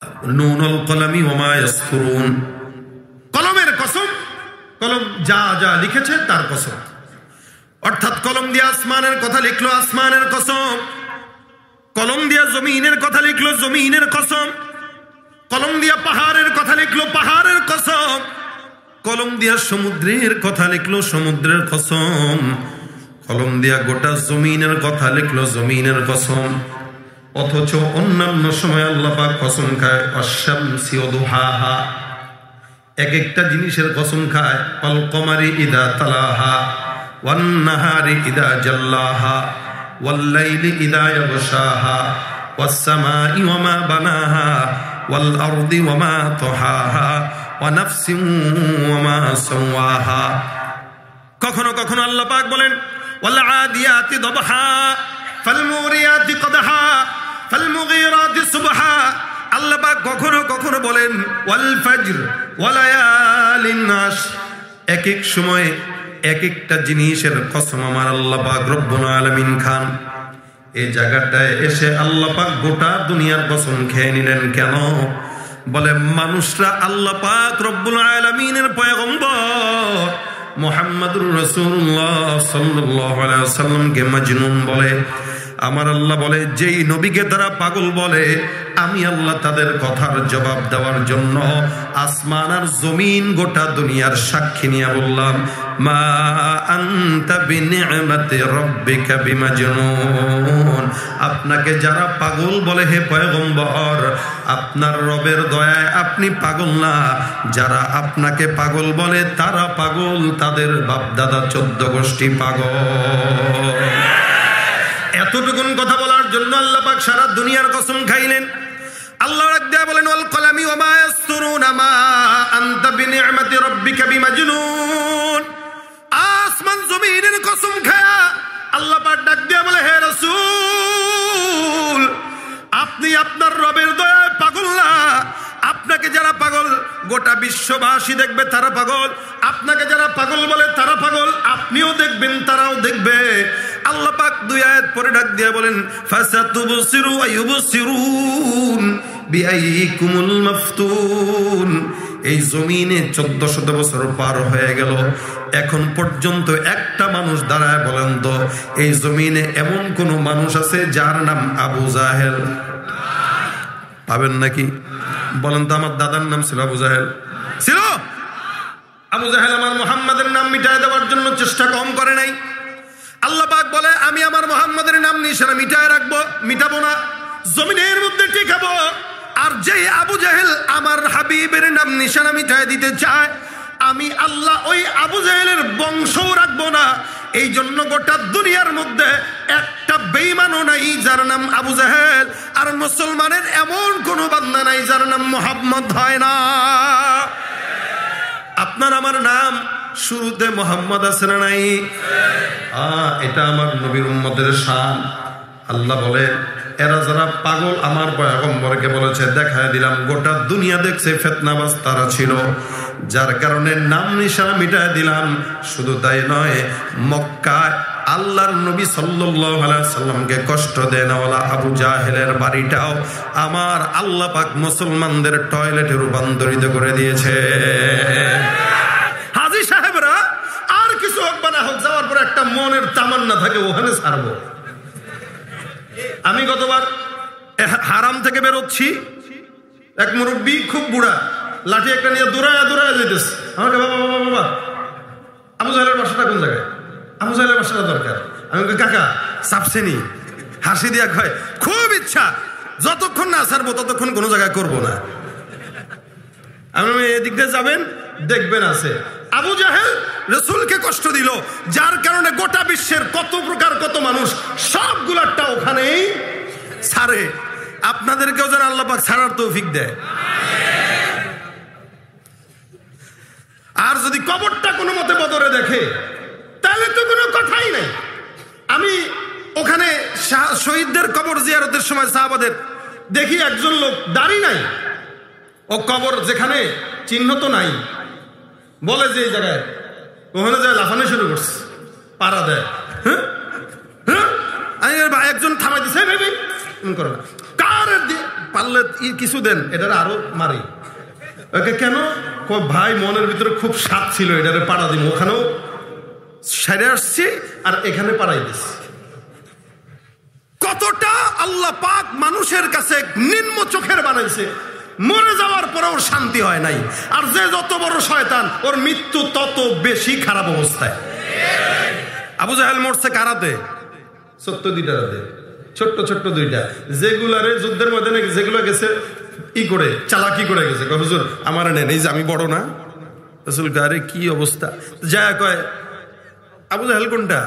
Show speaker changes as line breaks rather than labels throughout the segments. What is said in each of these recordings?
নুনুল কলামি ওয়া মা ইয়াসতুরুন, কলমের কসম, কলম যা যা লিখেছে তার কসম। অর্থাৎ কলম দিয়ে আসমানের কথা লিখলো, আসমানের কসম। কলম দিয়ে জমিনের কথা লিখলো, জমিনের কসম। কলম দিয়ে পাহাড়ের কথা লিখলো, পাহাড়ের কসম। কলম দিয়া সমুদ্রের কথা লিখলো, সমুদ্রের কসম। কলম দিয়া গোটা জমিনের কথা লিখলো, জমিনের কসম। অথচ অন্যান্য সময় আল্লাহ পাক কসম খায় আশ-শামসি ওয়া দুহাহা, এক একটা জিনিসের কসম খায়। আল কমারি ইদা তালাহা, ওয়ান নাহারি ইদা জাল্লাহা, ওয়াল লাইলি ইদা ইয়াগশাহা, ওয়াস সামাই ওয়া মা বানাহা, ওয়াল আরদি ওয়া মা তাহাহা, ওয়া নাফসিন ওয়া মা সাওয়াহা। কখনো কখনো আল্লাহ পাক বলেন ওয়াল আদিয়াতি দবহা, ফাল মুরিয়াতি কদহা, ফাল মুগীরাতি সুবহা। আল্লাহ পাক কখনো কখনো বলেন ওয়াল ফজর ওয়া লায়ালিন আশর। এক এক সময় এক একটা জিনিসের কসম আমার আল্লাহ পাক রব্বুল আলামিন খান। এই জায়গাটায় এসে আল্লাহ পাক গোটা দুনিয়ার কসম খেয়ে নিলেন কেন? বলে মানুষরা আল্লাহ পাক রব্বুল আলামিনের পয়গম্বর মুহাম্মদুর রাসূলুল্লাহ সাল্লাল্লাহু আলাইহি ওয়াসাল্লামকে মাজনুন বলে। আমার আল্লাহ বলে যেই নবীকে তারা পাগল বলে, আমি আল্লাহ তাদের কথার জবাব দেওয়ার জন্য আসমান আর জমিন গোটা দুনিয়ার সাক্ষী নিয়ে বললাম মা আনতা বিনি'মাতি রাব্বিকা বিমাজনুন। আপনাকে যারা পাগল বলে হে পয়গম্বর, আপনার রবের দয়ায় আপনি পাগল না। যারা আপনাকে পাগল বলে তারা পাগল, তাদের বাপ দাদা 14 গোষ্ঠী পাগল। এতটুকুন কথা বলার জন্য আল্লাহ পাক সারা দুনিয়ার কসম খাইলেন। আল্লাহ রাব্বুল বলেন ওয়াল কলামি ওয়া মা ইয়াসতুরুন মা আনতা বিনি'মাতি রাব্বিকা বিমাজনুন। আসমান জমিনের কসম খায়া আল্লাহ পাক ডাক দিয়া বলে হে রাসূল, আপনি আপনার রবের দয়ায় পাগল না। আপনাকে যারা পাগল গোটা বিশ্ববাসী দেখবে তারা পাগল, আপনাকে যারা পাগল বলে তারা পাগল, আপনিও দেখবেন তারাও দেখবে। আল্লাহ পাক 2 আয়াত পরে ডাক দিয়ে বলেন ফাসাতুবসিরু ওয়া ইউবসিরুন বিআইকুমুল মাফতুন। এই জমিনে 1400 বছর পার হয়ে গেল, এখন পর্যন্ত একটা মানুষ দাঁড়ায় বলেন তো এই জমিনে এমন কোন মানুষ আছে যার নাম আবু জাহেল? পাবেন নাকি? বলেন তো আমার দাদার নাম ছিল আবু জাহেল, ছিল? আবু জাহেল আমার মুহাম্মাদের নাম মিটায় দেওয়ার জন্য চেষ্টা কম করে নাই। আল্লাহ পাক বলে আমি আমার মুহাম্মাদের নাম নিশানা মিটায় রাখবো, মিটাবো না, জমিনের মধ্যে টিকাবো। আর যেই আবু জাহেল আমার হাবিবের নাম নিশানা মিটায় দিতে চায়, আমি আল্লাহ ওই আবু জাহেলের বংশও রাখবো না। এই জন্য গোটা দুনিয়ার মধ্যে একটা বেঈমানও নাই যার নাম আবু জাহেল, আর মুসলমানের এমন কোন বান্দা নাই যার নাম মুহাম্মদ হয় না। আপনার আমার নাম শুরুতে মোহাম্মদ আছে না নাই? এটা আমার নবীর উম্মতের শান। আল্লাহ বলে এরা যারা পাগল আমার পয়গম্বরকে বলেছে, দেখায় দিলাম গোটা দুনিয়া দেখছে ফিতনাবাজ তারা ছিল, যার কারণে নাম নিশানা মিটায় দিলাম। শুধু তাই নয়, মক্কায় আল্লাহর নবী সাল্লাল্লাহু আলাইহি ওয়াসাল্লামকে কষ্ট দেন ওয়ালা আবু জাহেলের বাড়িটাও আমার আল্লাহ পাক মুসলমানদের টয়লেটে রূপান্তরিত করে দিয়েছে। হাজী সাহেবরা আর কিছু হোক বা না হোক, যাওয়ার পর একটা মনের তামান্না থাকে ওখানে ছাড়বো। আমি গতবার হারাম থেকে বেরোচ্ছি, এক মুরব্বী খুব বুড়া লাঠি একটা নিয়ে দৌড়ায় দৌড়ায় যেতেছে। আমাকে বাবা বাবা বাবা আবু জাহেলের বাসাটা কোন জায়গায়? আবু জাহেলের বাসাটা দরকার। আমি কাকা চাপছেনি, হাসি দিয়া কয় খুব ইচ্ছা, যতক্ষণ না ছাড়বো ততক্ষণ কোনো জায়গায় করবো না। আমি এদিক দিয়ে যাবেন দেখবেন আছে। আবু জাহেল রাসূলকে কষ্ট দিল, যার কারণে গোটা বিশ্বের কত প্রকার কত মানুষ সবগুলারটা ওখানেই ছাড়ে। আপনাদেরকেও যেন আল্লাহ পাক ছাড়ার তৌফিক দেয়। আর যদি কবরটা কোনো মতে বদরে দেখে তাহলে তো কোনো কথাই নাই। আমি ওখানে শহীদদের কবর জিয়ারতের সময় সাহাবাদের দেখি একজন লোক দাড়ি নাই, ও কবর যেখানে চিহ্ন তো নাই, বলে যে এই জায়গায় ওখানে যায় লাফানো শুরু করছে, পাড়া দেয়। একজন থামাই দিছে, কার পারলে কিছু দেন, এটারে আরো মারি। ওকে কেন? ভাই মনের ভিতরে খুব স্বাদ ছিল, এটারে পাড়া দিব, ওখানেও সেরে আসছি আর এখানে পাড়াই দিচ্ছি। কতটা আল্লাহ পাক মানুষের কাছে নিম্ন চোখের বানাইছে, মরে যাওয়ার পরেও শান্তি হয় নাই। আর যে যত বড় শয়তান, ওর মৃত্যু তত বেশি খারাপ অবস্থায়। আবু জাহেল মরছে কারাতে, ছোট্ট দুইটা রাতে, ছোট্ট ছোট্ট দুইটা, যেগুলারে যুদ্ধের ময়দানে যেগুলো গেছে ই করে চালাকি করে গেছে। হুজুর আমার নেন, এই যে আমি বড় না। রাসূল আরে কি অবস্থা, যায় কয় আবু জাহেল কোনটা?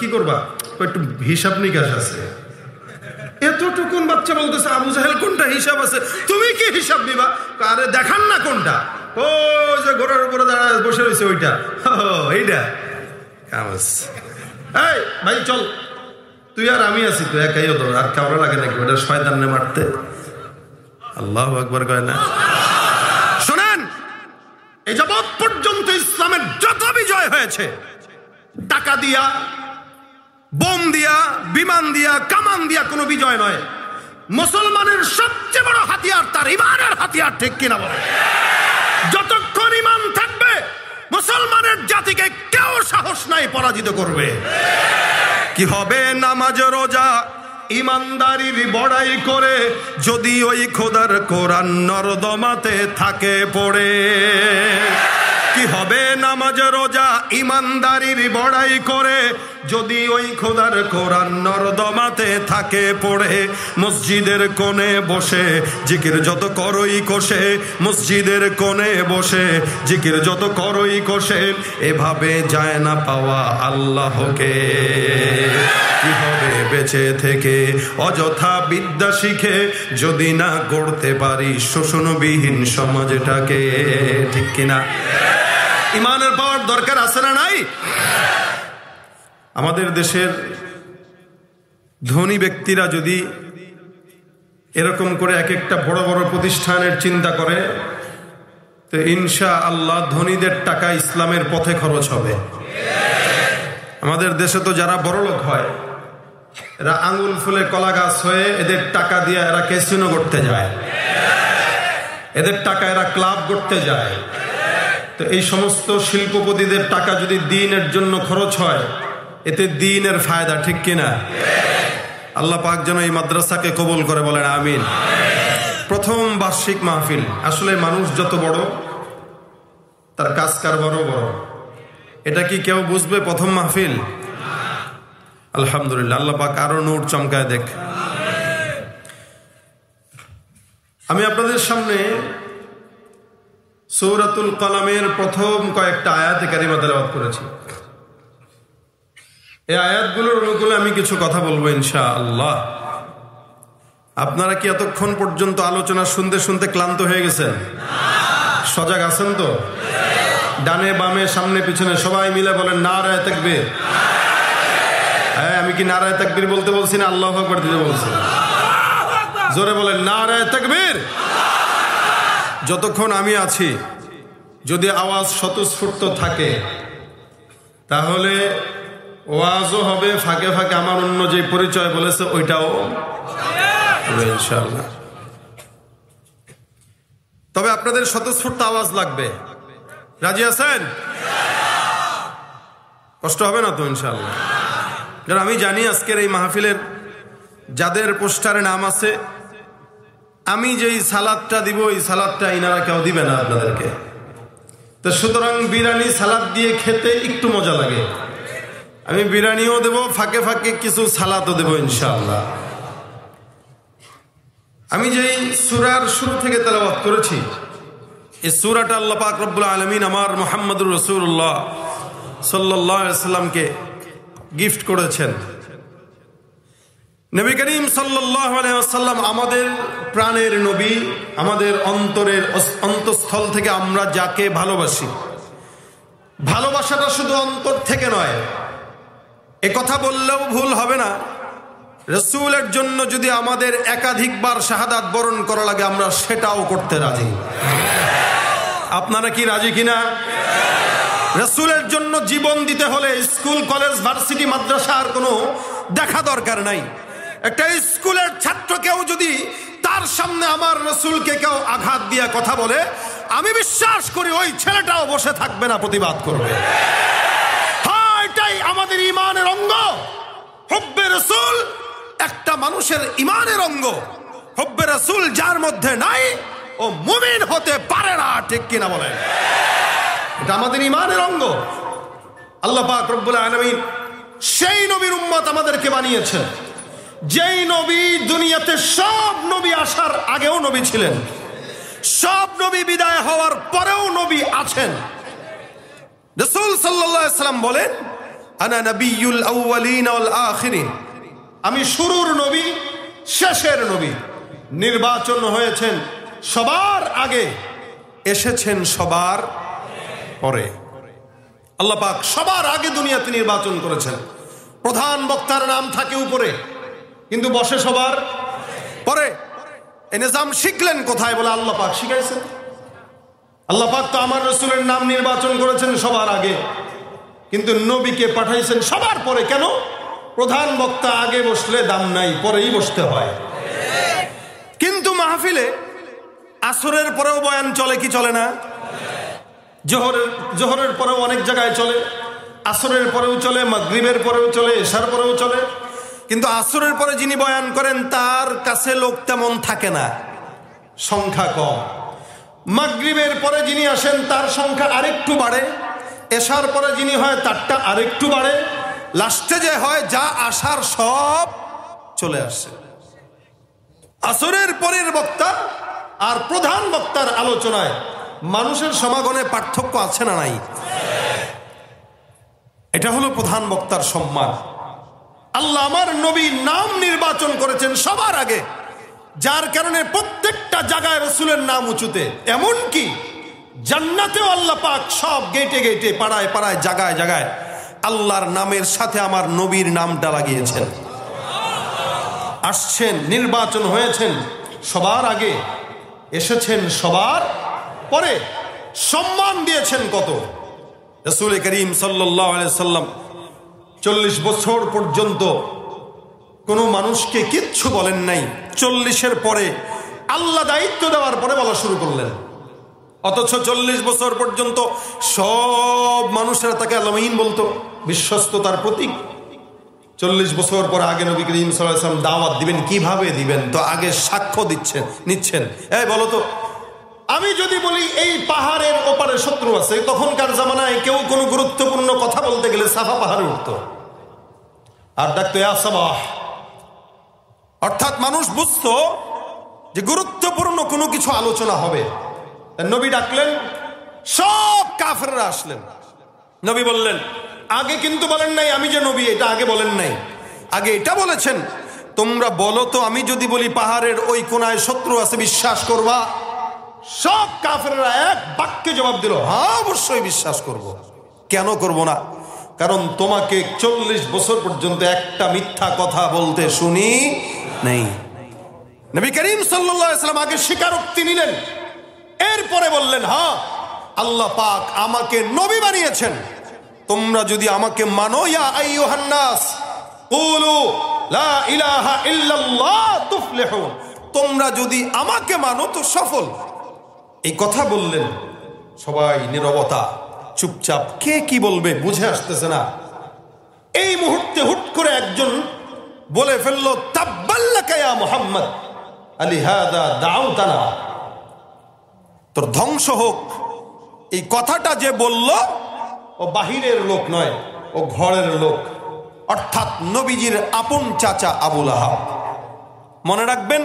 কি করবা? একটু হিসাব নিকাশ আছে। এতটুকুন বাচ্চা বলতেছে আবু জাহেল কোনটা? হিসাব আছে। তুমি কি হিসাব দিবা? আরে দেখান না কোনটা। ও যে ঘোড়ার উপরে দাঁড়ায় বসে রয়েছে ওইটা, এইটা এই ভাই চল, তুই আর আমি আছি, তুই একাই হতো, আর কাউরে লাগে নাকি? ওটা শয়তানে মারতে। আল্লাহু আকবার কয় না? শোনেন, এই যাবৎ পর্যন্ত ইসলামের যত বিজয় হয়েছে, টাকা দিয়া, বোম দিয়া, বিমান দিয়া, কামান দিয়া কোনো বিজয় নয়। মুসলমানের সবচেয়ে বড় হাতিয়ার তার ইমানের হাতিয়ার, ঠিক কিনা বলে? যতক্ষণ ইমান থাকবে মুসলমানের জাতিকে কেউ সাহস নাই পরাজিত করবে। কি হবে নামাজ রোজা ইমানদারির বড়াই করে, যদি ওই খোদার কোরআন নর্দমাতে থাকে পড়ে। কি হবে নামাজ রোজা ইমানদারির বড়াই করে, যদি ওই খোদার কোরআন নর্দমাতে থাকে পড়ে। মসজিদের কোণে বসে জিকির যত করই কোষে, মসজিদের কোণে বসে জিকির যত করই কোষে, এভাবে যায় না পাওয়া আল্লাহকে। কি হবে বেঁচে থেকে অযথা বিদ্যা শিখে, যদি না গড়তে পারি শোষণবিহীন সমাজটাকে, ঠিক কিনা? ইমানের পাওয়ার দরকার আছে না নাই? আমাদের দেশের ধনী ব্যক্তিরা যদি এরকম করে এক একটা বড় বড় প্রতিষ্ঠানের চিন্তা করে, তো ইনশাআল্লাহ ধনীদের টাকা ইসলামের পথে খরচ হবে। আমাদের দেশে তো যারা বড়লোক হয়, এরা আঙ্গুল ফুলে কলা গাছ হয়ে, এদের টাকা দিয়ে এরা ক্যাসিনো করতে যায়, এদের টাকা এরা ক্লাব করতে যায়। তো এই সমস্ত শিল্পপতিদের টাকা যদি দ্বীনের জন্য খরচ হয়, এতে দ্বীনের ফায়দা, ঠিক কিনা? আল্লাহ পাক যেন এই মাদ্রাসাকে কবুল করে, বলেন আমিন। প্রথম বার্ষিক মাহফিল, আসলে মানুষ যত বড় তার কাজ কারবারও বড়। এটা কি কেউ বুঝবে? প্রথম মাহফিল, আলহামদুলিল্লাহ, আল্লাহ পাক আরো নূর চমকায় দেখ। আমি আপনাদের সামনে সূরাতুল কলমের প্রথম কয়েকটা আয়াতে কারিমা তেলাওয়াত করেছি। এই আয়াতগুলোর অনুকূলে আমি কিছু কথা বলবো ইনশাআল্লাহ। আপনারা কি এতক্ষণ পর্যন্ত আলোচনা শুনতে শুনতে ক্লান্ত হয়ে গেছেন? সজাগ আছেন তো? ডানে বামে সামনে পিছনে সবাই মিলে বলেন নারায়ে তাকবীর। আমি কি নারায়ে তাকবীর বলতে বলছি না আল্লাহু আকবার দিতে বলছি? জোরে বলেন নারায়ে তাকবীর। যতক্ষণ আমি আছি, যদি আওয়াজ স্বতঃস্ফূর্ত থাকে, তাহলে ওয়াজও হবে, ফাঁকে ফাঁকে আমার অন্য যে পরিচয় বলেছে ওইটাও হবে ইনশাআল্লাহ। তবে আপনাদের স্বতঃস্ফূর্ত আওয়াজ লাগবে। রাজি আছেন? কষ্ট হবে না তো ইনশাআল্লাহ? কারণ আমি জানি আজকের এই মাহফিলের যাদের পোস্টারে নাম আছে, আমি যেই সালাদটা দিব এই সালাদটা ইনারা কেউ দিবে না আপনাদেরকে। তো সুতরাং বিরিয়ানি সালাদ দিয়ে খেতে একটু মজা লাগে। আমি বিরিয়ানিও দেব, ফাঁকে ফাঁকে কিছু সালাদও দেব ইনশাআল্লাহ। আমি যেই সূরার শুরু থেকে তেলাওয়াত করেছি, এই সূরাটা আল্লাহ পাক রব্বুল আলামিন আমার মুহাম্মদুর রাসূলুল্লাহ সাল্লাল্লাহু আলাইহি ওয়াসাল্লামকে গিফট করেছেন। নবী করিম সাল্লাল্লাহু আলাইহি ওয়াসাল্লাম আমাদের প্রাণের নবী, আমাদের অন্তরের অন্তঃস্থল থেকে আমরা যাকে ভালোবাসি, ভালোবাসাটা শুধু অন্তর থেকে নয়। এ কথা বললেও ভুল হবে না, রাসূলের জন্য যদি আমাদের একাধিকবার শাহাদাত বরণ করা লাগে, আমরা সেটাও করতে রাজি। আপনারা কি রাজি কিনা? রাসূলের জন্য জীবন দিতে হলে স্কুল কলেজ ভার্সিটি মাদ্রাসার কোনো দেখা দরকার নাই। একটা স্কুলের ছাত্রকেও যদি তার যার সামনে আমার রাসূলকে কেউ আঘাত দিয়ে কথা বলে, আমি বিশ্বাস করি ওই ছেলেটাও বসে থাকবে না, প্রতিবাদ করবে। হ্যাঁ, এটাই আমাদের ঈমানের অঙ্গ। হুব্বে রাসূল একটা মানুষের ঈমানের অঙ্গ। হুব্বে রাসূল যার মধ্যে নাই, ও মুমিন হতে পারে না। ঠিক কিনা বলেন? এটা আমাদের ঈমানের অঙ্গ। আল্লাহ পাক রব্বুল আলামিন সেই নবীর উম্মত আমাদেরকে বানিয়েছেন, যেই নবী দুনিয়াতে সব নবী আসার আগেও নবী ছিলেন, সব নবী বিদায় হওয়ার পরেও নবী আছেন। রাসূল সাল্লাল্লাহু আলাইহি ওয়াসাল্লাম বলেন, আনা নবিয়ুল আউয়ালিন ওয়াল আখিরিন, আমি শুরুর নবী, শেষের নবী। নির্বাচন হয়েছেন সবার আগে, এসেছেন সবার পরে। আল্লাহ পাক সবার আগে দুনিয়াতে নির্বাচন করেছেন। প্রধান বক্তার নাম থাকে উপরে, কিন্তু বসে সবার পরে। এই নিজাম শিখলেন কোথায়? বলে আল্লাহ পাক শিখাইছেন। আল্লাহ পাক তো আমার রাসূলের নাম নির্বাচন করেছেন সবার আগে, কিন্তু নবীকে পাঠাইছেন সবার পরে। কেন? প্রধান বক্তা আগে বসলে দাম নাই, পরেই বসতে হয়। কিন্তু মাহফিলে আসরের পরেও বয়ান চলে কি চলে না? জোহরের পরেও অনেক জায়গায় চলে, আসরের পরেও চলে, মাগরিবের পরেও চলে, এশার পরেও চলে। কিন্তু আসরের পরে যিনি বয়ান করেন তার কাছে লোক তেমন থাকে না, সংখ্যা কম। মাগরিবের পরে যিনি আসেন তার সংখ্যা আরেকটু বাড়ে, এশার পরে যিনি হয় তারটা আরেকটু বাড়ে, লাস্টে যে হয় যা আসার সব চলে আসে। আসরের পরের বক্তা আর প্রধান বক্তার আলোচনায় মানুষের সমাগমে পার্থক্য আছে না নাই? এটা হলো প্রধান বক্তার সম্মান। আল্লাহ আমার নবীর নাম নির্বাচন করেছেন সবার আগে, যার কারণে প্রত্যেকটা জায়গায় রাসূলের নাম উঁচুতে। এমনকি জান্নাতেও আল্লাহ পাক সব গেটে গেটে, পাড়ায় পাড়ায়, জায়গায় জায়গায় আল্লাহর নামের সাথে আমার নবীর নামটা লাগিয়েছেন। আসছেন, নির্বাচন হয়েছেন সবার আগে, এসেছেন সবার পরে। সম্মান দিয়েছেন কত! রাসূল করিম সাল্লাল্লাহু আলাইহি সাল্লাম 40 বছর পর্যন্ত কোনো মানুষকে কিচ্ছু বলেন নাই। 40-এর পরে আল্লাহ দায়িত্ব দেওয়ার পরে বলা শুরু করলেন। অথচ 40 বছর পর্যন্ত সব মানুষেরা তাকে আল-আমিন বলতো, বিশ্বস্ততার প্রতীক। 40 বছর পরে আগে নবী করিম সাল্লাল্লাহু আলাইহি ওয়াসাল্লাম দাওয়াত দিবেন, কিভাবে দিবেন? তো আগে সাক্ষ্য নিচ্ছেন। বলো তো, আমি যদি বলি এই পাহাড়ের ওপারে শত্রু আছে, তখনকার জামানায় কেউ কোনো গুরুত্বপূর্ণ কথা বলতে গেলে সাফা পাহাড়ে উঠতো আর ডাকতো ইয়া সাবাহ। অর্থাৎ মানুষ বুঝতো যে গুরুত্বপূর্ণ কোনো কিছু আলোচনা হবে। নবী ডাকলেন, সব কাফেররা আসলেন। নবী বললেন, আগে কিন্তু বলেন নাই আমি যে নবী, এটা আগে বলেন নাই। আগে এটা বলেছেন, তোমরা বলো তো, আমি যদি বলি পাহাড়ের ওই কোনায় শত্রু আছে, বিশ্বাস করবা? সব কাফেররা এক বাক্যে জবাব দিল, হ্যাঁ অবশ্যই বিশ্বাস করব। কেন করব না? কারণ তোমাকে 40 বছর পর্যন্ত একটা মিথ্যা কথা বলতে শুনি নেই। নবী করিম সাল্লাল্লাহু আলাইহি ওয়াসাল্লাম আগে স্বীকারোক্তি নিলেন, এরপরে বললেন, হ্যাঁ আল্লাহ পাক আমাকে নবী বানিয়েছেন, তোমরা যদি আমাকে মানো, ইয়া আইয়ুহান নাস কুলু লা ইলাহা ইল্লাল্লাহ তুফলিহুন, তোমরা যদি আমাকে মানো তো সফল। এই কথা বললেন, সবাই নীরবতা, চুপচাপ। কে কি বলবে বুঝে আসতেছে না। এই মুহূর্তে হুট করে একজন বলে ফেললো, তাব্বাল্লাকা ইয়া মুহাম্মদ আলিহাদা দাউতানা, তোর ধ্বংস হোক। এই কথাটা যে বলল, ও বাহিরের লোক নয়, ও ঘরের লোক, অর্থাৎ নবীজির আপন চাচা আবু লাহাব। মনে রাখবেন,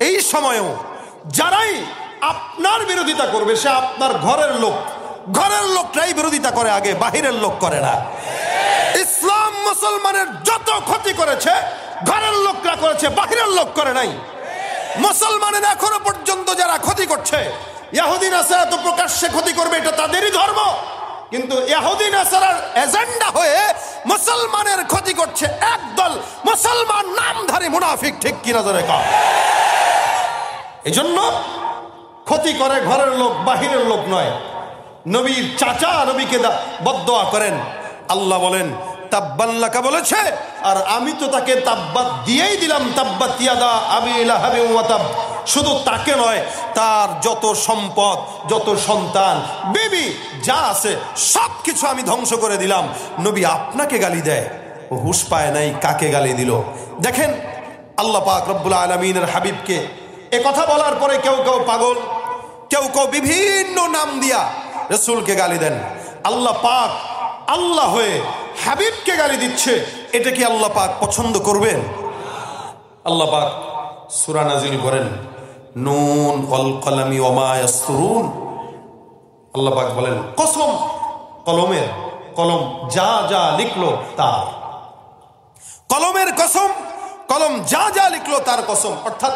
এই সময়েও যারাই আপনার বিরোধিতা করবে সে আপনার ঘরের লোক। ঘরের লোকটাই বিরোধিতা করে আগে, বাহিরের লোক করে না। ইসলাম মুসলমানের যত ক্ষতি করেছে ঘরের লোকরা করেছে, বাহিরের লোক করে নাই। মুসলমানের এখনো পর্যন্ত যারা ক্ষতি করছে, ইহুদি নাসারা তো প্রকাশ্যে ক্ষতি করবে, এটা তাদেরই ধর্ম, কিন্তু ইহুদি নাসারার এজেন্ডা হয়ে মুসলমানের ক্ষতি করছে একদল মুসলমান নামধারী মুনাফিক। ঠিক কিনা জোরে কও? এই জন্য ক্ষতি করে ঘরের লোক, বাহিরের লোক নয়। নবীর চাচা নবীকে বদদোয়া করেন, আল্লাহ বলেন তাব্বাল্লাকা বলেছে, আর আমি তো তাকে তাব্বাত দিয়েই দিলাম, তাব্বাত ইয়াদা আবি লাহাবি ওয়া তাব। শুধু তাকে নয়, তার যত সম্পদ, যত সন্তান, বিবি যা আছে সব কিছু আমি ধ্বংস করে দিলাম। নবী আপনাকে গালি দেয়, ও হুঁশ পায় নাই কাকে গালি দিল। দেখেন আল্লাহ পাক রব্বুল আলামিনের হাবিবকে এ কথা বলার পরে কেউ কেউ পাগল, কেউ কেউ বিভিন্ন নাম দিয়া রাসূলকে গালি দেন। আল্লাহ পাক আল্লাহ হয়ে হাবিবকে গালি দিচ্ছে, এটা কি আল্লাহ পাক পছন্দ করবেন? আল্লাহ পাক সূরা নাজিল করেন, নুন ওয়াল কলামি ওয়া মা ইয়াসতুরুন। আল্লাহ পাক বলেন কসম কলমের, কলম যা যা লিখলো তার। কলমের কসম, কলম যা যা লিখলো তার কসম। অর্থাৎ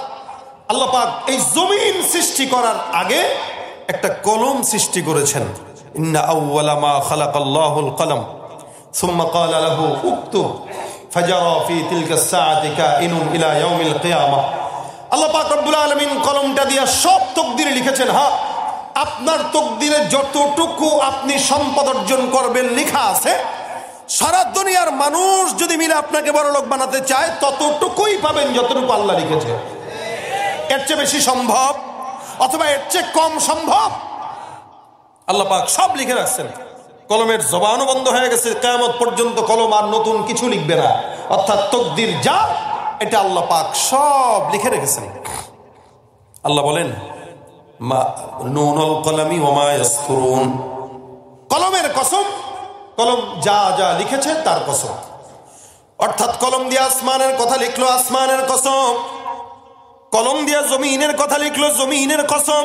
আল্লাহ পাক এই জমিন সৃষ্টি করার আগে একটা কলম সৃষ্টি করেছেন। ইন্না আউওয়ালা মা খালাকাল্লাহুল কলম সুম্মা ক্বালা লাহু উকতুব ফাজারা ফি তিলকা সাআতি কাইনুন ইলা ইয়াউমিল কিয়ামাহ। আল্লাহ পাক রব্বুল আলামিন কলমটা দিয়ে সব তাকদীর লিখেছেন। হ্যাঁ, আপনার তাকদীরে যতটুকু আপনি সম্পদ অর্জন করবেন লেখা আছে, সারা দুনিয়ার মানুষ যদি মিলে আপনাকে বড়লোক বানাতে চায় ততটুকুই পাবেন যতটুকু আল্লাহ লিখেছে। এর চেয়ে বেশি সম্ভব অথবা এর চেয়ে কম সম্ভব? আল্লাহ পাক সব লিখে রাখছেন। কলমের জবানও বন্ধ হয়ে গেছে, কিয়ামত পর্যন্ত কলম আর নতুন কিছু লিখবে না। অর্থাৎ তাকদীর যা, এটা আল্লাহ পাক সব লিখে রেখেছেন। আল্লাহ বলেন নুনুল কলামি ওয়া মা ইয়াসতুরুন। কলমের কসম, কলম যা যা লিখেছে তার কসম। অর্থাৎ কলম দিয়ে আসমানের কথা লিখলো, আসমানের কসম। কলম দিয়ে জমিনের কথা লিখলো, জমিনের কসম।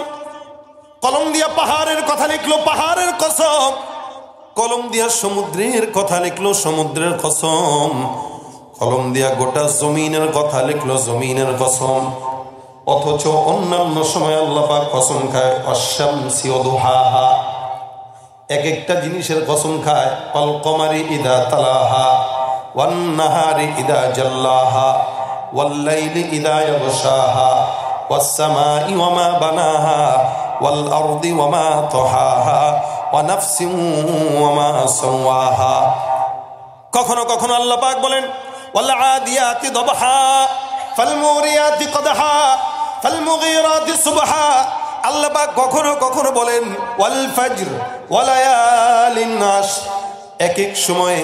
কলম দিয়ে পাহাড়ের কথা লিখলো, পাহাড়ের কসম। কলম দিয়া সমুদ্রের কথা লিখলো, সমুদ্রের কসম। কলম দিয়া গোটা জমিনের কথা লিখলো, জমিনের কসম। অথচ অন্যান্য সময় আল্লাহ পাক কসম খায় অশ-শামসি ওয়া দুহাহা, এক একটা জিনিসের কসম খায়। ওয়াল কমারি ইদা তালাহা ওয়ান নাহারি ইদা জাল্লাহা ওয়াল লাইলি ইদা ইয়াগশাহা ওয়াস সামাই ওয়া মা বানাহা ওয়াল আরদি ওয়া মা তাহাহা ওয়া নাফসিন ওয়া মা সাওয়াহা। কখনো কখনো আল্লাহ পাক বলেন ওয়াল আদিয়াতি দবহা ফাল মুরিয়াতি কদহা ফাল মুগীরাতি সুবহা। আল্লাহ পাক কখনো কখনো বলেন ওয়াল ফজর ওয়া লায়ালিন আশর। এক এক সময়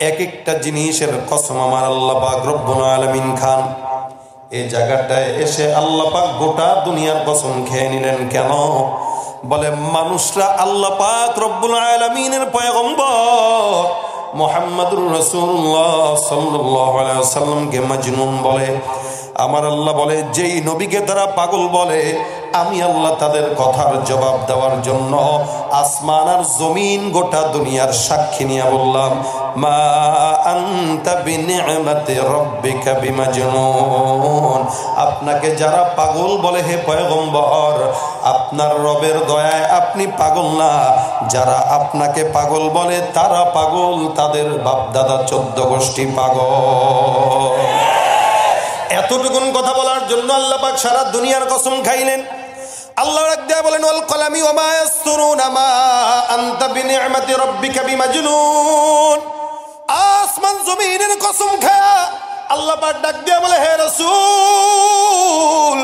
এক একটা জিনিসের কসম আমার আল্লাহ পাক রব্বুল আলামিন খান। এই জায়গাটায় এসে আল্লাহ পাক গোটা দুনিয়ার কসম খেয়ে নিলেন কেন? বলে মানুষরা আল্লাহ পাক রব্বুল আলামিনের পয়গম্বর মুহাম্মদুর রাসূলুল্লাহ সাল্লাল্লাহু আলাইহি ওয়াসাল্লামকে মাজনুন বলে। আমার আল্লাহ বলে যেই নবীকে তারা পাগল বলে, আমি আল্লাহ তাদের কথার জবাব দেওয়ার জন্য আসমান আর জমিন গোটা দুনিয়ার সাক্ষী নিয়ে বললাম মা আনতা বিনি'মাতি রাব্বিকা বিমাজনুন। আপনাকে যারা পাগল বলে হে পয়গম্বর, আপনার রবের দয়ায় আপনি পাগল না। যারা আপনাকে পাগল বলে তারা পাগল, তাদের বাপদাদা 14 গোষ্ঠী পাগল। এতটুকুন কথা বলার জন্য আল্লাহ পাক সারা দুনিয়ার কসম খাইলেন। আল্লাহ রাব্বুল বলেন ওয়াল কলামি ওয়া মা ইয়াসতুরুন মা আনতা বিনি'মাতি রাব্বিকা বিমাজনুন। আসমান জমিনের কসম খায়া আল্লাহ পাক ডাক দিয়া বলে হে রাসূল,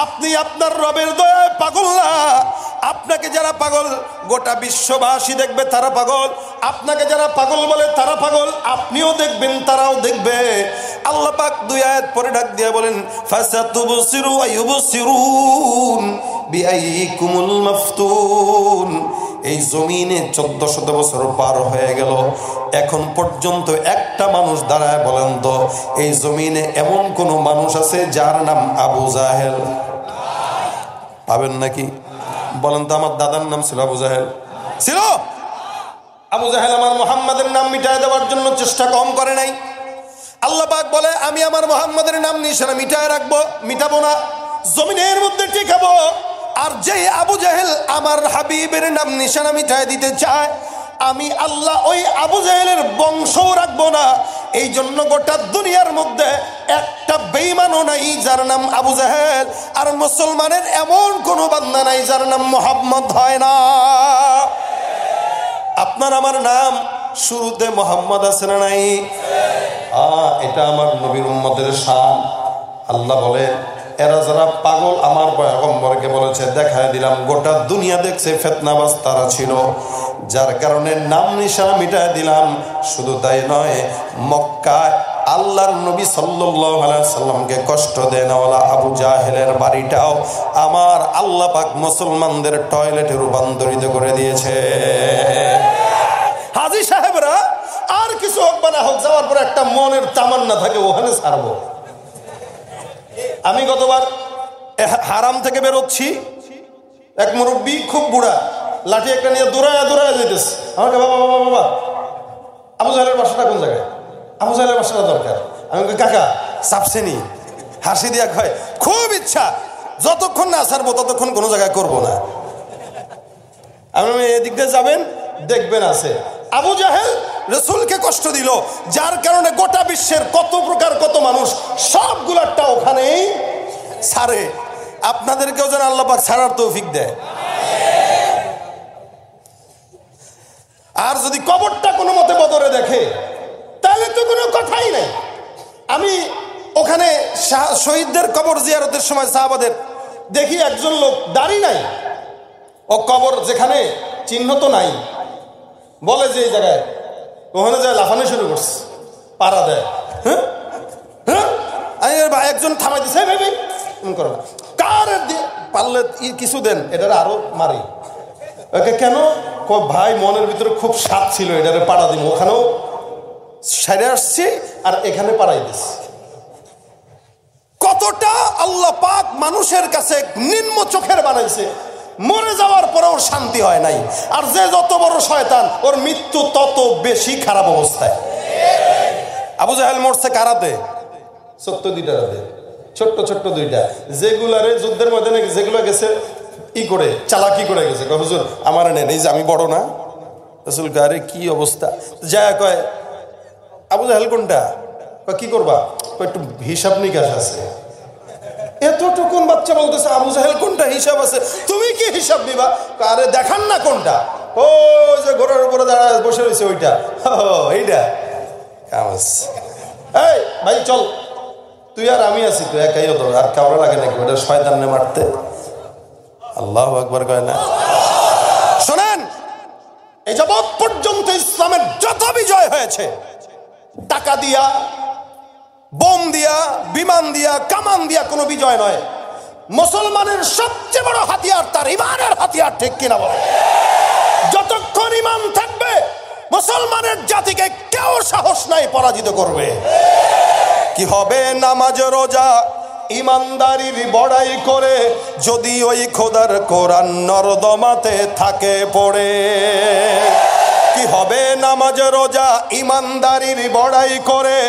আপনি আপনার রবের দয়ায় পাগল না। আপনাকে যারা পাগল গোটা বিশ্ববাসী দেখবে তারা পাগল, আপনাকে যারা পাগল বলে তারা পাগল, আপনিও দেখবেন তারাও দেখবে। আল্লাহ পাক 2 আয়াত পরে ডাক দিয়ে বলেন ফাসাতুবসিরু ওয়া ইউবসিরুন বিআইকুমুল মাফতুন। এই জমিনে 1400 বছর পার হয়ে গেল, এখন পর্যন্ত একটা মানুষ দাঁড়ায় বলেন তো এই জমিনে এমন কোন মানুষ আছে যার নাম আবু জাহেল? পাবেন নাকি? বলেন তো আমার দাদার নাম ছিল আবু জাহেল, ছিল? আবু জাহেল আমার মুহাম্মাদের নাম মিটায় দেওয়ার জন্য চেষ্টা কম করে নাই। আল্লাহ পাক বলে আমি আমার মুহাম্মাদের নাম নিশানা মিটায় রাখবো, মিটাবো না, জমিনের মধ্যে টিকাবো। আর যেই আবু জাহেল আমার হাবিবের নাম নিশানা মিটায় দিতে চায়, আমি আল্লাহ ওই আবু জাহেলের বংশও রাখবো না। এই জন্য গোটা দুনিয়ার মধ্যে একটা বেঈমানও নাই যার নাম আবু জাহেল, আর মুসলমানের এমন কোন বান্দা নাই যার নাম মুহাম্মদ হয় না। আপনার আমার নাম শুরুতে মুহাম্মদ আছে না নাই? এটা আমার নবীর উম্মতের শান। আল্লাহ বলে
এরা যারা পাগল আমার পয়গম্বরকে বলেছে, দেখায় দিলাম গোটা দুনিয়া দেখছে ফিতনাবাজ তারা ছিল, যার কারণে নাম নিশানা মিটায় দিলাম। শুধু তাই নয়, মক্কায় আল্লাহর নবী সাল্লাল্লাহু আলাইহি সাল্লামকে কষ্ট দেন ওয়ালা আবু জাহেলের বাড়িটাও আমার আল্লাহ পাক মুসলমানদের টয়লেটে রূপান্তরিত করে দিয়েছে। হাজী সাহেবরা আর কিছু হোক বা না হোক, যাওয়ার পর একটা মনের তামান্না থাকে ওখানে ছাড়বো। আমি গতবার হারাম থেকে বেরোচ্ছি, এক মুরব্বী খুব বুড়া লাঠি একটা নিয়ে দৌড়ায় যেতেছে। আমাকে বাবা বাবা বাবা আবু জাহেলের বাসাটা কোন জায়গায়? আবু জাহেলের বাসাটা দরকার। আমি কাকা চাপছেনি, হাসি দিয়া কয় খুব ইচ্ছা, যতক্ষণ না ছাড়বো ততক্ষণ কোনো জায়গায় করবো না। আমি এদিক দিয়ে যাবেন দেখবেন আছে। আবু জাহেল রাসূলকে কষ্ট দিল, যার কারণে গোটা বিশ্বের কত প্রকার কত মানুষ সবগুলারটা ওখানেই ছাড়ে। আপনাদেরকেও যেন আল্লাহ পাক ছাড়ার তৌফিক দেয়। আর যদি কবরটা কোনো মতে বদরে দেখে তাহলে তো কোনো কথাই নাই। আমি ওখানে শহীদদের কবর জিয়ারতের সময় সাহাবাদের দেখি একজন লোক দাড়ি নাই, ও কবর যেখানে চিহ্ন তো নাই, বলে যে এই জায়গায়, ওখানে যায় লাফানো শুরু করছে, পাড়া দেয়। হ্যাঁ হ্যাঁ, একজন থামাই দিচ্ছে, করো না, কার পারলে কিছু দেন, এটার আরো মারি। ওকে কেন? ভাই মনের ভিতরে খুব স্বাদ ছিল এটারে পাড়া দিব, ওখানেও সেরে আসছি আর এখানে পাড়াই দিচ্ছি। কতটা আল্লাহ পাক মানুষের কাছে নিম্ন চোখের বানাইছে, মরে যাওয়ার পরেও শান্তি হয় নাই। আর যে যত বড় শয়তান, ওর মৃত্যু তত বেশি খারাপ অবস্থায়। আবু জাহেল মরছে কারাতে, ছোট্ট দুইটা রাতে, ছোট্ট ছোট্ট দুইটা, যেগুলারে যুদ্ধের ময়দানে যেগুলো গেছে ই করে চালাকি করে গেছে। হুজুর আমার নেন, এই যে আমি বড় না। রাসূল কয় আরে কি অবস্থা, যায় কয় আবু জাহেল কোনটা? কি করবা? একটু হিসাব নিকাশ আছে। এতটুকুন বাচ্চা বলতেছে আবু জাহেল কোনটা, হিসাব আছে। তুমি কি হিসাব দিবা? আরে দেখান না কোনটা, ও যে ঘোড়ার উপরে দাঁড়ায় বসে রয়েছে ওইটা, এইটা। এই ভাই চল, তুই আর আমি আছি, তুই একাই হতো, আর কাউরা লাগে নাকি? ওটা শয়তানে মারতে। আল্লাহু আকবার কয় না? শোনেন, এই যাবৎ পর্যন্ত ইসলামের যত বিজয় হয়েছে, টাকা দিয়া, বোম দিয়া, বিমান দিয়া, কামান দিয়া কোনো বিজয় নয়। মুসলমানের সবচেয়ে বড় হাতিয়ার তার ইমানের হাতিয়ার, ঠিক কিনা বলে? যতক্ষণ ইমান থাকবে মুসলমানের জাতিকে কেউ সাহস নাই পরাজিত করবে। কি হবে নামাজ রোজা ইমানদারির বড়াই করে, যদি ওই খোদার কোরআন নর্দমাতে থাকে পড়ে। কি হবে নামাজ রোজা ইমানদারির বড়াই করে,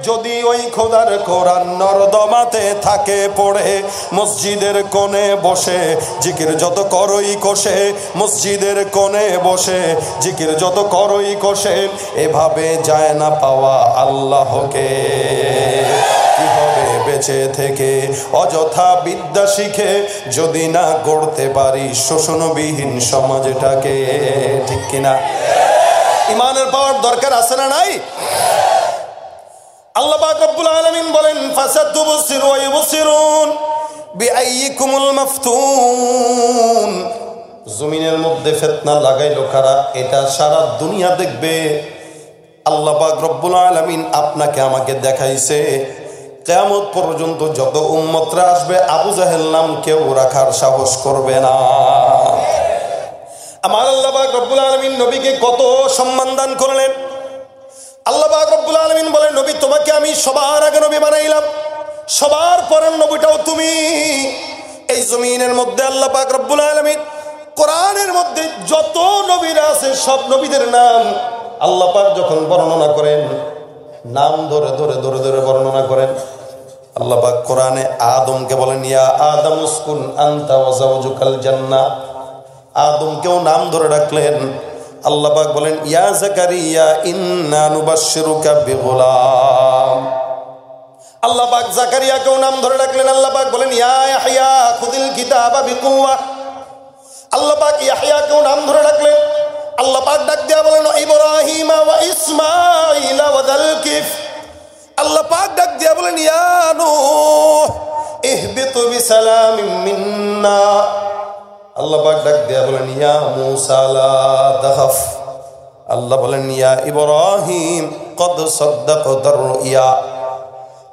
যদি ওই খোদার কোরআন নর্দমাতে থাকে পড়ে। মসজিদের কোণে বসে জিকির যত করই কষে, মসজিদের কোণে বসে জিকির যত করই কষে, এভাবে যায় না পাওয়া আল্লাহকে। কি হবে বেঁচে থেকে অযথা বিদ্যা শিখে, যদি না গড়তে পারি শোষণবিহীন সমাজটাকে, ঠিক কিনা? ইমানের পাওয়ার দরকার আছে না নাই? আল্লাহ পাক রব্বুল আলামিন বলেন ফাসাতুবসিরু ওয়া ইউবসিরুন বিআইয়িকুমুল মাফতুন। জমিনের মধ্যে ফিতনা লাগাইলো কারা, এটা সারা দুনিয়া দেখবে। আল্লাহ পাক রব্বুল আলামিন আপনাকে আমাকে দেখাইছে, কিয়ামত পর্যন্ত যত উম্মতরা আসবে আবু জাহেল নাম কেউ রাখার সাহস করবে না। আমার আল্লাহ পাক রব্বুল আলামিন নবীকে কত সম্মান দান করলেন। আল্লাহ পাক রব্বুল আলামিন বলেন, নবী তোমাকে আমি সবার আগে নবী বানাইলাম, সবার পরের নবীটাও তুমি। এই জমিনের মধ্যে আল্লাহ পাক রব্বুল আলামিন কোরআনের মধ্যে যত নবীরা আছে সব নবীদের নাম আল্লাহ পাক যখন বর্ণনা করেন, নাম ধরে ধরে ধরে ধরে বর্ণনা করেন। আল্লাহ পাক কোরআনে আদমকে বলেন ইয়া আদম উসকুন আনতা ওয়া যাওজুকাল জান্নাহ, আদমকেও নাম ধরে ডাকলেন। আল্লাহ পাক বলেন ইয়া যাকারিয়া ইন্না নুবাশশিরুকা বিগুলাম, আল্লাহ পাক যাকারিয়াকেও নাম ধরে ডাকলেন। আল্লাহ পাক বলেন ইয়া ইয়াহইয়া খুযিল কিতাবা বিকুওয়া, আল্লাহ পাক ইয়াহইয়াকেও নাম ধরে ডাকলেন। আল্লাহ পাক ডাক দিয়া বলেন ইব্রাহিম ওয়া ইসমাঈল ওয়া যাল কিফ, আল্লাহ পাক ডাক দিয়া বলেন ইয়া নূহ ইহবিতু বিসালামিন মিন্না। আল্লাহ পাক ডাক দিয়া বলেন ইয়া মূসা লা তাখাফ। আল্লাহ বলেন ইয়া ইব্রাহিম কদ সাদ্দাকতার রুইয়া।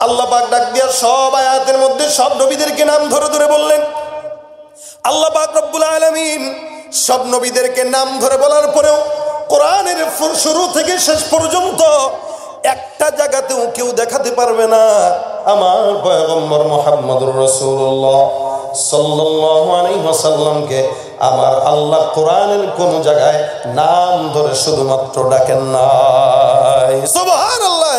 আল্লাহ পাক ডাক দিয়া সব আয়াতের মধ্যে সব নবীদেরকে নাম ধরে ধরে বললেন। আল্লাহ পাক রব্বুল আলামিন সব নবীদেরকে নাম ধরে বলার পরেও কোরআনের শুরু থেকে শেষ পর্যন্ত একটা জায়গাতেও কেউ দেখাতে পারবে না আমার পয়গম্বর মুহাম্মদুর রাসূলুল্লাহ সাল্লাল্লাহু আলাইহি ওয়াসাল্লামকে আমার আল্লাহ কোরআনের কোন জায়গায় নাম ধরে শুধুমাত্র ডাকেন নাই। সুবহানাল্লাহ।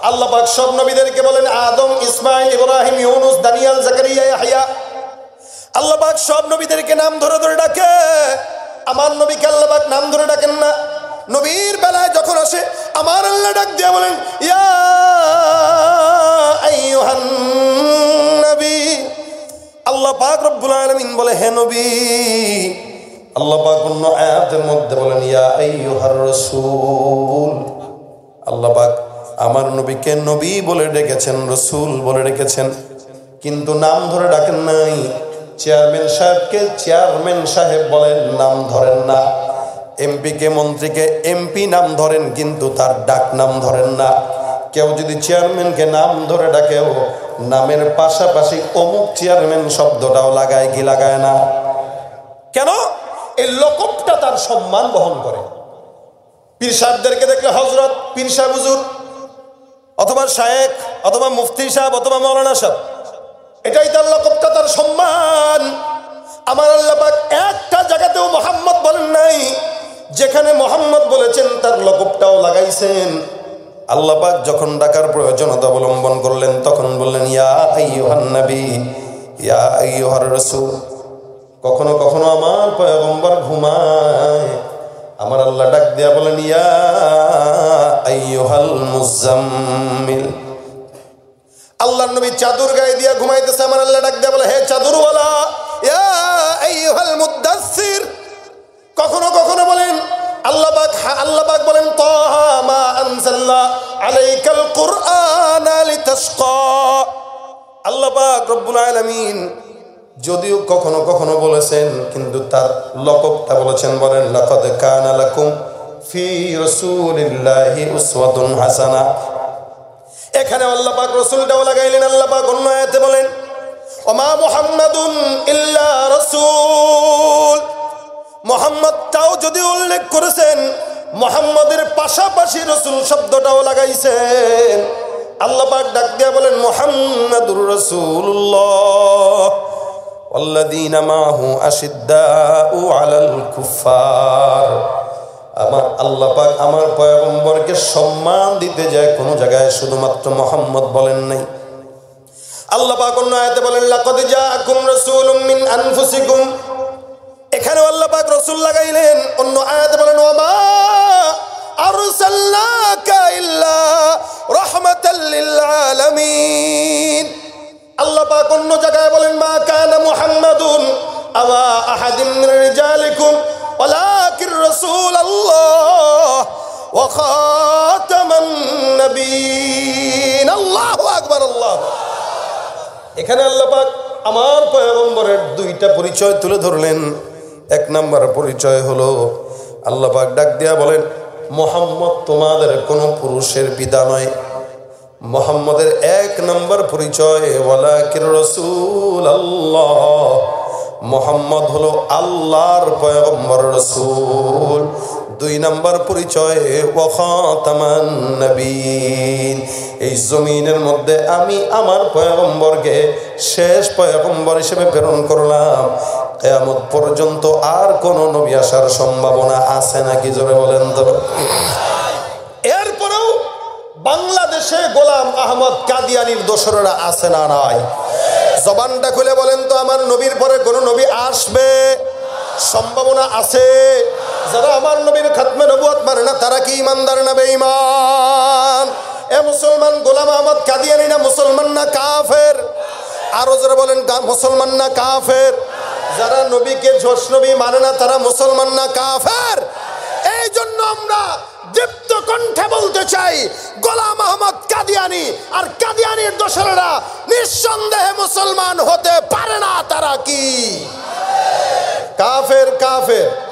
আল্লাহ পাক সব নবীদেরকে বলেন আদম, ইসমাইল, ইব্রাহিম, ইউনুস, দানিয়েল, জাকারিয়া, ইয়াহইয়া। আল্লাহ পাক সব নবীদেরকে নাম ধরে ধরে ডাকে। আমার নবীকে আল্লাহ পাক নাম ধরে ডাকেন না। নবীর বেলায় যখন আসে আমার আল্লাহ ডাক দিয়ে বলেন ইয়া আইয়ুহান নবী। আল্লাহ পাক রব্বুল আলামিন বলে হে নবী। আল্লাহ পাক অন্য আয়াতের মধ্যে বলেন ইয়া আইয়ুহার রাসূল। আল্লাহ পাক আমার নবীকে নবী বলে ডেকেছেন, রাসূল বলে ডেকেছেন, কিন্তু নাম ধরে ডাকেন নাই। চেয়ারম্যান সাহেবকে চেয়ারম্যান সাহেব বলেন, নাম ধরেন না। এমপিকে মন্ত্রীকে এমপি নাম ধরেন, কিন্তু তার ডাক নাম ধরেন না। কেউ যদি চেয়ারম্যানকে নাম ধরে ডাকেও নামের পাশাপাশি অমুক চেয়ারম্যান শব্দটাও লাগায় কি লাগায় না? কেন? এই লকবটা তার সম্মান বহন করে। পীর সাহেবদেরকে দেখলে হযরত, পীর সাহেব হুজুর, অথবা শায়েখ, অথবা মুফতি সাহেব, অথবা মাওলানা সাহেব, এটাই তার লকবটা, তার সম্মান। আমার আল্লাহ পাক একটা জায়গাতেও মুহাম্মদ বলেন নাই, যেখানে মুহাম্মদ বলেছেন তার লকবটাও লাগাইছেন। আল্লাহ পাক যখন ডাকার প্রয়োজনীয়তা অবলম্বন করলেন তখন বললেন ইয়া আইয়ুহান নবী, ইয়া আইয়ুহার রাসূল। কখনো কখনো আমার পয়গম্বর ঘুমায়, আমার আল্লাহ ডাক দিয়া বলেন ইয়া আইয়ুহাল মুজাম্মিল। আল্লাহর নবী চাদর গায়ে দিয়া ঘুমাইতেছে, আমার আল্লাহ ডাক দিয়া বলে হে চাদরওয়ালা, ইয়া আইয়ুহাল মুদাসসির। কখনো কখনো বলেন আল্লাহ পাক বলেন তাহা মা আনজালনা আলাইকাল কুরআনা লিতাশকা। আল্লাহ পাক রব্বুল আলামিন যদিও কখনো কখনো বলেছেন, কিন্তু তার লকবটা বলেছেন, বলেন লাকাদ কানা লাকুম ফি রাসূলিল্লাহি উসওয়াতুন হাসানাহ। এখানে আল্লাহ পাক রাসূলটাও লাগাইলেন। আল্লাহ পাক অন্য আয়াতে বলেন ওমা মুহাম্মাদুন ইল্লা রাসূল। মুহাম্মদটাও যদি উল্লেখ করেছেন, মুহাম্মদের পাশাপাশি রাসূল শব্দটাও লাগাইছেন। আল্লাহ পাক ডাক দিয়া বলেন মুহাম্মাদুর রাসূলুল্লাহ ওয়াল্লাযীনা মাআহু আশিদ্দাউ আলাল কুফফার। আমার আল্লাহ পাক আমার পয়গম্বরকে সম্মান দিতে যায় কোন জায়গায় শুধুমাত্র মুহাম্মদ বলেন নাই। আল্লাহ পাক অন্য আয়াতে বলেন লাকাদ জাআকুম রাসূলুম মিন আনফুসিকুম। এখানেও আল্লাহ পাক রাসূল লাগাইলেন। অন্য আয়াতে বলেন ওমা আরসালনাকা ইল্লা রাহমাতাল লিল আলামিন। আল্লাহ পাক অন্য জায়গায় বলেন মা কানা মুহাম্মাদুন আবা আহাদিন মির রিজালিকুম ওয়ালাকির রাসূলুল্লাহ ওয়া খাতামান নবিয়্যিন। আল্লাহু আকবার, আল্লাহ। এখানে আল্লাহ পাক আমার পয়গম্বরের দুইটা পরিচয় তুলে ধরলেন। এক নাম্বার পরিচয় হলো আল্লাহ পাক ডাক দিয়া বলেন মুহাম্মদ তোমাদের কোনো পুরুষের পিতা নয়। মুহাম্মদের এক নাম্বার পরিচয় ওয়ালাকির রাসূলুল্লাহ, মুহাম্মদ হলো আল্লাহর পয়গম্বর রাসূল। দুই নাম্বার পরিচয় ওয়া খাতামান নবিয়্যিন, এই জমিনের মধ্যে আমি আমার পয়গম্বরকে শেষ পয়গম্বর হিসেবে প্রেরণ করলাম। কিয়ামত পর্যন্ত আর কোন নবী আসার সম্ভাবনা আছে নাকি? জোরে বলেন তো। এরপরেও বাংলাদেশে গোলাম আহমদ কাদিয়ানির দোসররা আছে না নাই? জবানটা খুলে বলেন তো, আমার নবীর পরে কোন নবী আসবে? সম্ভাবনা আছে। যারা আমার নবীর খাতমে নবুয়ত মানে না তারা কি ইমানদার না বেঈমান? এ মুসলমান, গোলাম আহমদ কাদিয়ানি না মুসলমান না কাফের? আরো যারা বলেন মুসলমান না কাফের? যারা নবীকে জোশ নবী মানে না তারা মুসলমান না কাফের? এই জন্য আমরা দীপ্ত কণ্ঠে বলতে চাই, গোলাম আহমদ কাদিয়ানী আর কাদিয়ানীর দোসরেরা নিঃসন্দেহে মুসলমান হতে পারে না। তারা কি কাফের? কাফের।